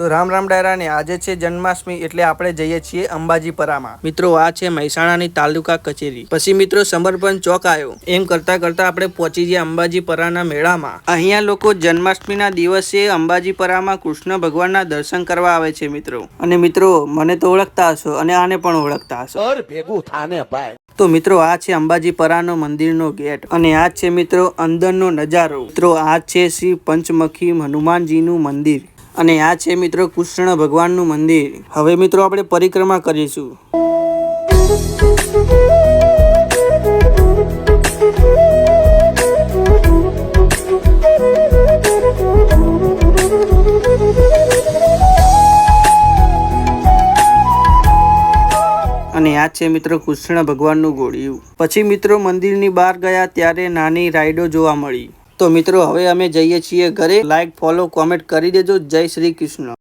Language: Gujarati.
તો રામ રામ ડાયરા ને આજે છે જન્માષ્ટમી એટલે આપણે જઈએ છીએ અંબાજીપરામાં। મિત્રો આ છે મહેસાણાની તાલુકા કચેરી, પછી મિત્રો સમર્પણ ચોક આવ્યો, એમ કરતા કરતા આપણે પહોંચી ગયા અંબાજીપરાના મેળામાં। અહીંયા લોકો જન્માષ્ટમીના દિવસે અંબાજીપરામાં કૃષ્ણ ભગવાનના દર્શન કરવા આવે છે મિત્રો। અને મિત્રો મને તો ઓળખતા હશો અને આને પણ ઓળખતા હશો, ભેગું થાને ભાઈ। તો મિત્રો આ છે અંબાજીપરાનો મંદિરનો ગેટ અને આ છે મિત્રો અંદરનો નજારો। મિત્રો આ છે શ્રી પંચમુખી હનુમાનજીનું મંદિર અને આ છે મિત્રો કૃષ્ણ ભગવાનનું મંદિર। હવે મિત્રો આપણે પરિક્રમા કરીશું। અને આ છે મિત્રો કૃષ્ણ ભગવાનનું ગોળિયું। પછી મિત્રો મંદિરની બહાર ગયા ત્યારે નાની રાઈડો જોવા મળી। તો મિત્રો હવે અમે જઈએ છીએ ઘરે। લાઈક, ફોલો, કોમેન્ટ કરી દેજો। જય શ્રી કૃષ્ણ।